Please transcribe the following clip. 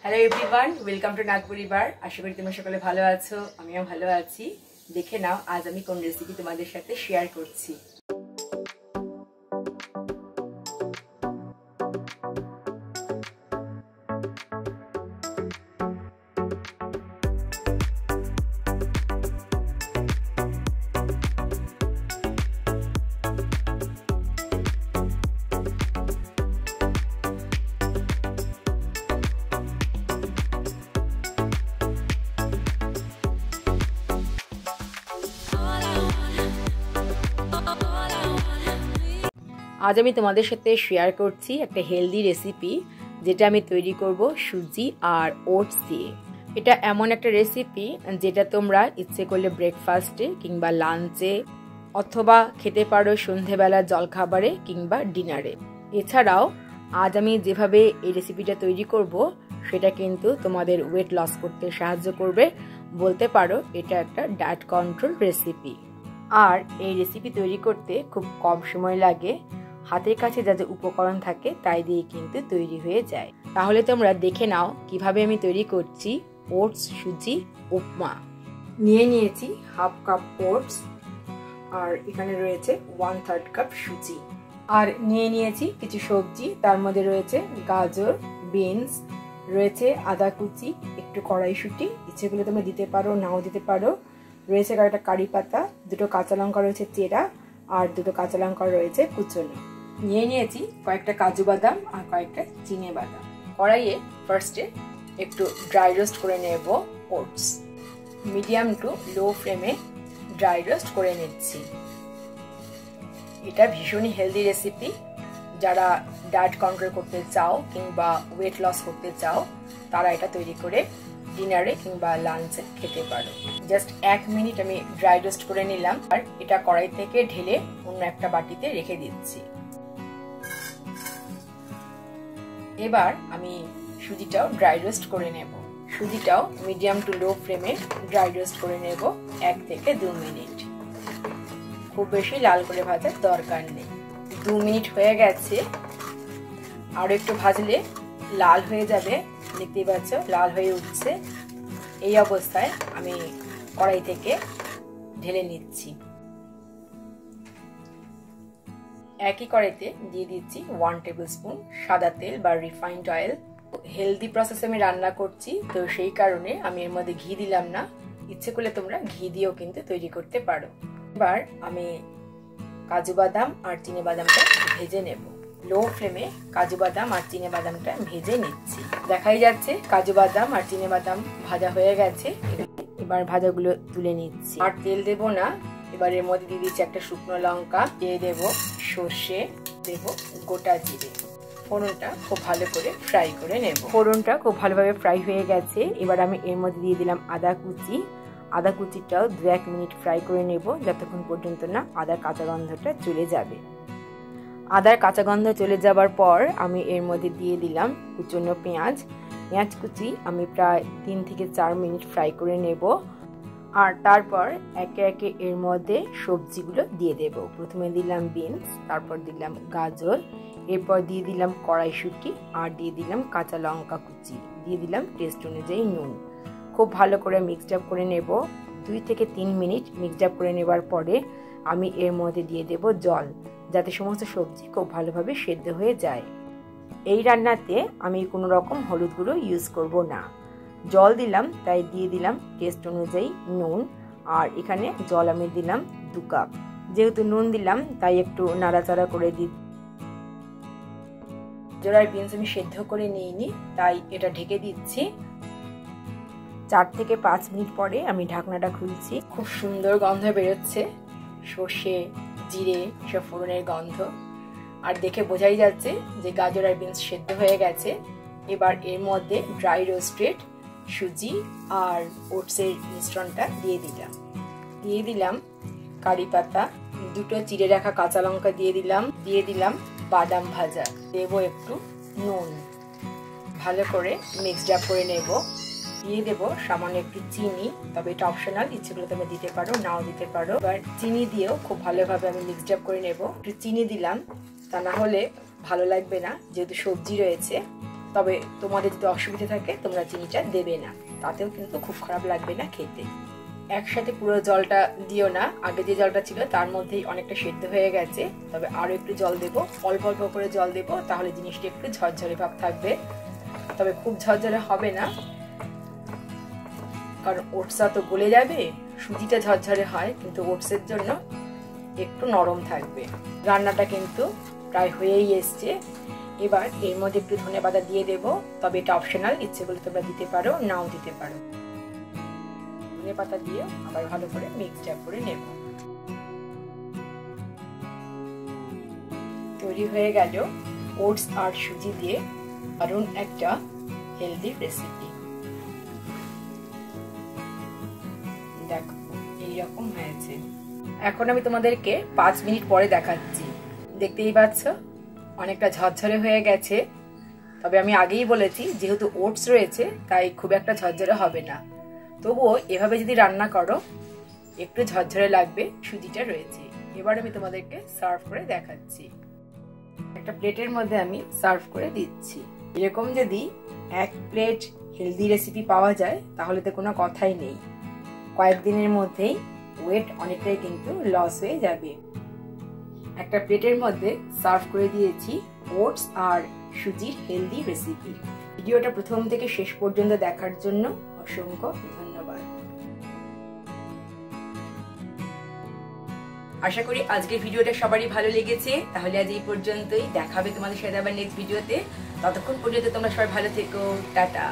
Hello everyone, welcome to Nagpuri বার। আশা করি তোমরা সকলে ভালো আছো, আমিও ভালো আছি। দেখে নাও আজ আমি কোন রেসিপি তোমাদের সাথে শেয়ার করছি। আজ আমি তোমাদের সাথে শেয়ার করছি একটা হেলদি রেসিপি, যেটা আমি তৈরি করব সুজি আর ওটস দিয়ে। এটা এমন একটা রেসিপি যেটা তোমরা ইচ্ছে করলে ব্রেকফাস্টে কিংবা লাঞ্চে অথবা খেতে পারো সন্ধেবেলা জলখাবারে কিংবা ডিনারে। এছাড়াও আজ আমি যেভাবে এই রেসিপিটা তৈরি করব সেটা কিন্তু তোমাদের ওয়েট লস করতে সাহায্য করবে। বলতে পারো এটা একটা ডায়েট কন্ট্রোল রেসিপি। আর এই রেসিপি তৈরি করতে খুব কম সময় লাগে। হাতের কাছে যা যা উপকরণ থাকে তাই দিয়ে কিন্তু তৈরি হয়ে যায়। তাহলে তোমরা দেখে নাও কিভাবে আমি তৈরি করছি ওটস সুজি উপমা। নিয়েছি হাফ কাপ ওটস, আর এখানে রয়েছে 1/3 কাপ সুজি। আর নিয়েছি কিছু সবজি, তার মধ্যে রয়েছে গাজর, বিনস, রয়েছে আদা কুচি, একটু কড়াইশুঁটি, ইচ্ছে করলে তোমরা দিতে পারো নাও দিতে পারো। রয়েছে একটা কারি পাতা, দুটো কাঁচা লঙ্কা রয়েছে চেরা, আর দুটো কাঁচা লঙ্কা রয়েছে কুচনো। নিয়েছি কয়েকটা কাজু বাদাম আর কয়েকটা চিনে বাদাম। কড়াইয়ে ফার্স্টে একটু ড্রাই রোস্ট করে নেব ওটস। মিডিয়াম টু লো ফ্লেমে ড্রাই রোস্ট করে নিচ্ছি। এটা ভীষণই হেলদি রেসিপি। যারা ডায়েট কন্ট্রোল করতে চাও কিংবা ওয়েট লস করতে চাও তারা এটা তৈরি করে ডিনারে কিংবা লাঞ্চে খেতে পারো। জাস্ট 1 মিনিট আমি ড্রাই রোস্ট করে নিলাম, আর এটা কড়াই থেকে ঢেলে অন্য একটা বাটিতে রেখে দিচ্ছি। এবার আমি সুজিটাও ড্রাই রোস্ট করে নেব। সুজিটাও মিডিয়াম টু লো ফ্লেমে ড্রাই রোস্ট করে নেব 1 থেকে 2 মিনিট। খুব বেশি লাল করে ভাজার দরকার নেই। 2 মিনিট হয়ে গেছে, আর একটু ভাজলে লাল হয়ে যাবে। দেখতেই পাচ্ছ লাল হয়ে উঠছে। এই অবস্থায় আমি কড়াই থেকে ঢেলে নিচ্ছি। একই কড়াইতে দিয়ে দিচ্ছি 1 টেবিল স্পুন সাদা তেল বা রিফাইন্ড অয়েল। হেলদি প্রসেসে আমি রান্না করছি, তো সেই কারণে আমি এর মধ্যে ঘি দিলাম না। ইচ্ছে করলে তোমরা ঘি দিয়েও কিন্তু তৈরি করতে পারো। এবার আমি কাজু বাদাম আর চিনে বাদামটা ভেজে নেব। লো ফ্লেমে কাজু বাদাম আর চিনে বাদামটা ভেজে নিচ্ছি। দেখাই যাচ্ছে কাজু বাদাম আর চিনে বাদাম ভাজা হয়ে গেছে। এবার ভাজাগুলো তুলে নিচ্ছি। আর তেল দেব না। এবার এর মধ্যে দিয়ে দিচ্ছি একটা শুকনো লঙ্কা, দিয়ে দেব সর্ষে, দেব গোটা জিরে। ফোড়নটা খুব ভালো করে ফ্রাই করে নেব। ফোড়নটা খুব ভালোভাবে ফ্রাই হয়ে গেছে। এবার আমি এর মধ্যে দিয়ে দিলাম আদা কুচি। আদা কুচিটাও 2-1 মিনিট ফ্রাই করে নেব, যতক্ষণ পর্যন্ত না আদার কাঁচা গন্ধটা চলে যাবে। আদার কাঁচা গন্ধ চলে যাবার পর আমি এর মধ্যে দিয়ে দিলাম কুচনো পেঁয়াজ। পেঁয়াজ কুচি আমি প্রায় 3 থেকে 4 মিনিট ফ্রাই করে নেব। আর তারপর একে একে এর মধ্যে সবজিগুলো দিয়ে দেব। প্রথমে দিলাম বিনস, তারপর দিলাম গাজর, এরপর দিয়ে দিলাম কড়াইশুঁটি, আর দিয়ে দিলাম কাঁচা লঙ্কা কুচি, দিয়ে দিলাম টেস্ট অনুযায়ী নুন। খুব ভালো করে মিক্সড আপ করে নেব। 2 থেকে 3 মিনিট মিক্সড আপ করে নেবার পরে আমি এর মধ্যে দিয়ে দেব জল, যাতে সমস্ত সবজি খুব ভালোভাবে সেদ্ধ হয়ে যায়। এই রান্নাতে আমি কোনো রকম হলুদ গুঁড়ো ইউজ করব না। জল দিলাম তাই দিয়ে দিলাম টেস্ট অনুযায়ী নুন, আর এখানে জল আমি দিলাম 2 কাপ। যেহেতু নুন দিলাম তাই একটু নাড়াচাড়া করে দিই। জোড়ার বিনস আমি সেদ্ধ করে নিইনি, তাই এটা ঢেকে দিচ্ছি। 4 থেকে 5 মিনিট পরে আমি ঢাকনাটা খুলছি। খুব সুন্দর গন্ধ বেরোচ্ছে, সর্ষে জিরে সব ফোড়নের গন্ধ। আর দেখে বোঝাই যাচ্ছে যে গাজর আর বিনস সেদ্ধ হয়ে গেছে। এবার এর মধ্যে ড্রাই রোস্টেড সুজি আর ওটসের মিশ্রণটা দিয়ে দিলাম কারি পাতা, 2টো চিড়ে রাখা কাঁচা লঙ্কা দিয়ে দিলাম বাদাম ভাজা, দেব একটু নুন। ভালো করে মিক্সড আপ করে নেব। দিয়ে দেব সামান্য একটু চিনি, তবে এটা অপশনাল, ইচ্ছে করলে তোমরা দিতে পারো নাও দিতে পারো। এবার চিনি দিয়েও খুব ভালোভাবে আমি মিক্সড আপ করে নেব। একটু চিনি দিলাম, তা না হলে ভালো লাগবে না, যেহেতু সবজি রয়েছে। তবে তোমাদের যদি অসুবিধা থাকে তোমরা চিনিটা দেবে না, তাতেও কিন্তু খুব খারাপ লাগবে না খেতে। একসাথে পুরো জলটা দিও না, আগে যে জলটা ছিল তার মধ্যেই অনেকটা সেদ্ধ হয়ে গেছে। তবে আরো একটু জল দেবো, অল্প অল্প করে জল দেবো, তাহলে জিনিসটা একটু ঝরঝরে ভাব থাকবে। তবে খুব ঝরঝরে হবে না, কারণ ওটসটা তো গলে যাবে। সুজিটা ঝরঝরে হয়, কিন্তু ওটসের জন্য একটু নরম থাকবে। রান্নাটা কিন্তু প্রায় হয়েই এসছে। এবার এর মধ্যে একটু ধনেপাতা দিয়ে দেবো, তবে এটা অপশনাল, ইচ্ছে করলে তোমরা দিতে পারো, নাও দিতে পারো। ধনেপাতা দিয়ে আবার ভালো করে মিক্সচার করে নেব। তৈরি হয়ে গেল ওটস আর সুজি দিয়ে দারুণ একটা হেলদি রেসিপি। দেখো এইরকম হয়েছে। এখন আমি তোমাদেরকে 5 মিনিট পরে দেখাচ্ছি। দেখতেই পাচ্ছ অনেকটা ঝরঝরে হয়ে গেছে। তবে আমি আগেই বলেছি যেহেতু ওটস রয়েছে তাই খুব একটা ঝরঝরে হবে না। তবুও এভাবে যদি রান্না করো একটু ঝরঝরে লাগবে, সুজিটা রয়েছে। এবার আমি তোমাদেরকে সার্ভ করে দেখাচ্ছি। একটা প্লেটের মধ্যে আমি সার্ভ করে দিচ্ছি। এরকম যদি 1 প্লেট হেলদি রেসিপি পাওয়া যায় তাহলে তো কোনো কথাই নেই। কয়েকদিনের মধ্যেই ওয়েট অনেকটাই কিন্তু লস হয়ে যাবে। একটা প্লেটের মধ্যে সার্ভ করে দিয়েছি ওটস আর সুজির হেলদি রেসিপি। ভিডিওটা প্রথম থেকে শেষ পর্যন্ত দেখার জন্য অসংখ্য ধন্যবাদ। আশা করি আজকের ভিডিওটা সবারই ভালো লেগেছে। তাহলে আজ এই পর্যন্তই, দেখা হবে তোমাদের সাথে আবার নেক্সট ভিডিওতে। ততক্ষণ পর্যন্ত তোমরা সবাই ভালো থেকো, টাটা।